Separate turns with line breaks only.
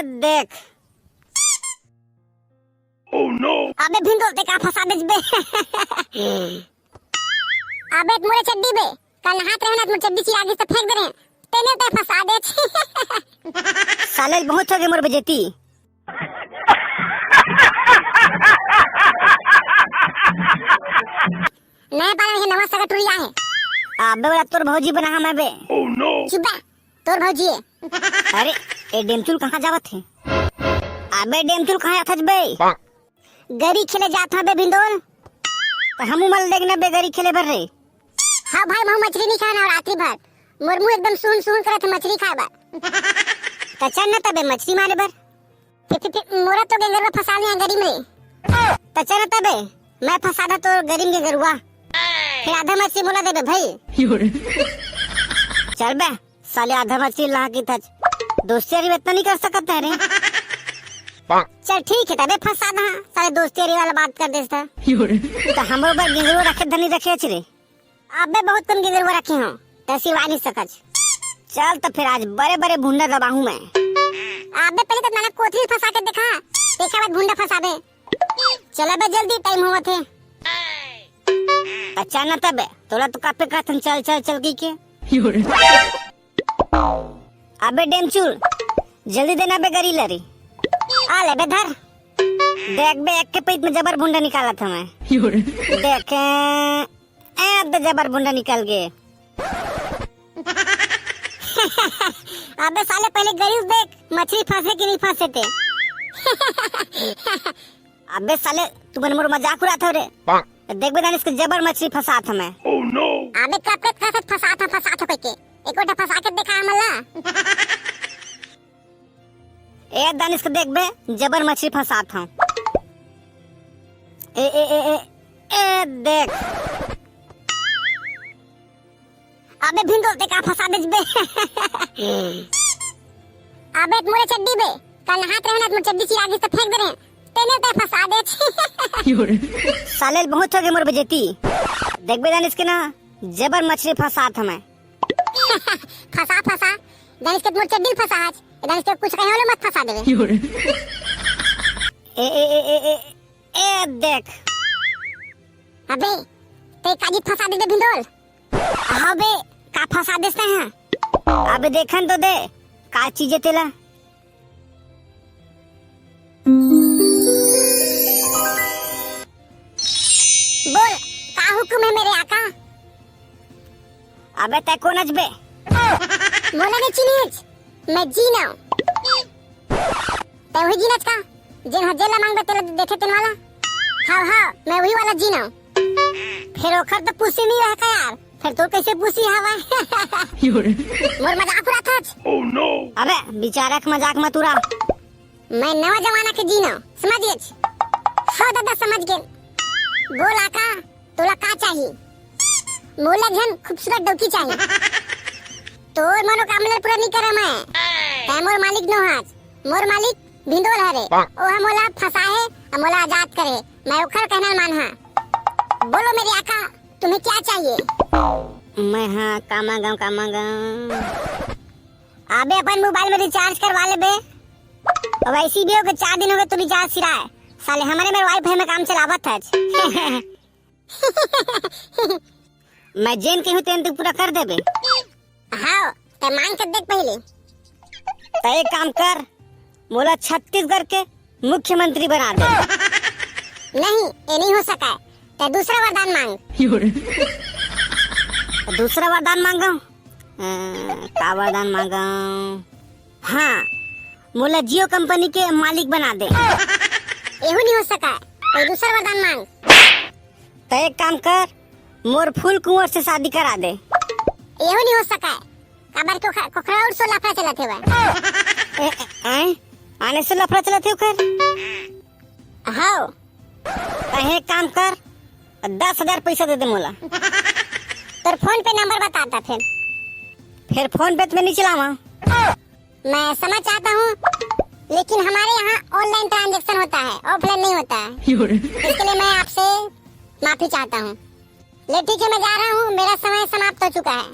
देख।
Oh no!
अबे भिंडोल ते का फंसा देज बे। अबे मोरे चड्डी बे कल हाथ रहना तो चड्डी ची आगे से फेंक दे रहे तेने ते फंसा दे। साले बहुत हो गए मोर बेइज्जती। नया पाला के नवा सगा टुरिया है। अबे वाला तोर भौजी बना हम बे।
Oh no!
चुप बे तोर भौजी है। अरे ए डेमचुल कहां जावत है? अबे डेमचुल कहां आथज बे? गरी खेले जात हबे भिंडोल तो हमू मल देखना बे गरी खेले भर रे। हां भाई मैं मछली नहीं खाना और रात्रि भर मोर मुंह एकदम सुन सुन करत मछली खाबा। त चल न तबे मछली मारे भर फिर मोरा तो गंगर में फंसा लिया गरी में। त चल तबे मैं फंसा दा तो गरीम के गरुआ फिर आधा मछली मोला देबे भाई। चल बे साले आधा मछली ला की थज दोस्ती इतना नहीं कर सकत है रे। चल ठीक है तबे फंसा दा साले दोस्ती वाला बात कर देता तो हमरो बा गिंगरो रखे धनी रखे रे। अबे बहुत कम गिंगरो रखे हो तसी वा नहीं सकज। चल तो फिर आज बड़े बड़े भुंडा दबाहू मैं। अबे पहले तो नाना कोथली फंसा के देखा देखा बाद भुंडा फंसा दे। चल बे जल्दी टाइम होवत है। अच्छा न तबे तोला तो कापे का चल चल चल की के। अबे डेमचुल जल्दी देना बे गरी लरी आ ले बे धर। देख बे एक के पेट में जबर भुंडा निकाला था मैं। देखे ए जबर भुंडा निकल गए। अबे साले पहले गरीब देख मछली फंसे कि नहीं फंसे थे। अबे साले तू मन मोर मजाक उड़ाता रे। देख बे इसके जबर मछली फंसा था मैं।
Oh no!
अबे कब तक फंसा था के एक ओटा फंसा के देखा हमला। ए दानिश को देख बे जबर मछली फंसा था। ए देख अबे भिंडोल ते का फंसा देज बे। अबे मोरे चड्डी बे कल हाथ रहना तो चड्डी ची आगे से फेंक दे रहे तेने ते फंसा दे। साले बहुत हो गए मोर बेइज्जती। देख बे दानिश के ना जबर मछली फंसा था मैं। फंसा दानिश के मोर चड्डी फंसा आज दानिश के कुछ कहे वाले मत फंसा देवे। ए देख अबे ते काजी फंसा दे भिंडोल। अबे का फंसा देते हैं। अबे देखन तो दे का चीजें तेला। बोल का हुक्म है मेरे आका। अबे तै कौन अजबे बोला ने चिनीज मैं जीना तै वही जीनच का जिन हजेला मांगबे तेला देखे तेन वाला। हां मैं वही वाला जीना। फिर ओखर तो पूछी नहीं रहा का यार फिर तो कैसे पूछी हवा। मोर मजाक उड़ा था।
Oh no!
अबे बेचारा का मजाक मत उड़ा। मैं नवा जमाना के जीना समझिए। हाँ दादा समझ गए। बोल आका तोला का चाहिए? मोला जन खूबसूरत डोकी चाहिए। तोर मनोकामना पूरा नहीं करा मैं। तै मोर मालिक नो हाज मोर मालिक भिंडोल हरे ओ हम मोला फंसा है और मोला आजाद करे मैं ओखर कहना मान हां। बोलो मेरे आका तुम्हें क्या चाहिए? मैं हाँ कामा गाँव। अबे अपन मोबाइल में रिचार्ज करवा ले बे। अब ऐसी भी हो कि 4 दिन हो गए तो रिचार्ज सिरा है साले हमारे मेरे वाईफाई में काम चलावत है। मैं जेन के हूँ तेन तू पूरा कर देबे। हाँ ते मांग के देख पहले। तो एक काम कर मोला छत्तीसगढ़ के मुख्यमंत्री बना दे। नहीं ये नहीं हो सका है ते दूसरा वरदान मांग। दूसरा वरदान मांगा का वरदान मांगा। हाँ मोला जियो कंपनी के मालिक बना दे। एहू नहीं हो सका कोई दूसरा वरदान मांग। तो एक काम कर मोर फूल कुंवर से शादी करा दे। एहू नहीं हो सका काबर को कोखरा और सो लफड़ा चलत है। आने से लफड़ा चलत है कर। हाँ तो एक काम कर 10,000 पैसा दे दे मोला। तेरे फोन पे नंबर बताता फिर फोन पे तो मैं नहीं चलावा। मैं समझ चाहता हूँ लेकिन हमारे यहाँ ऑनलाइन ट्रांजैक्शन होता है ऑफलाइन नहीं होता है। इसके लिए मैं आपसे माफी चाहता हूँ। ले ठीक है मैं जा रहा हूँ मेरा समय समाप्त हो चुका है।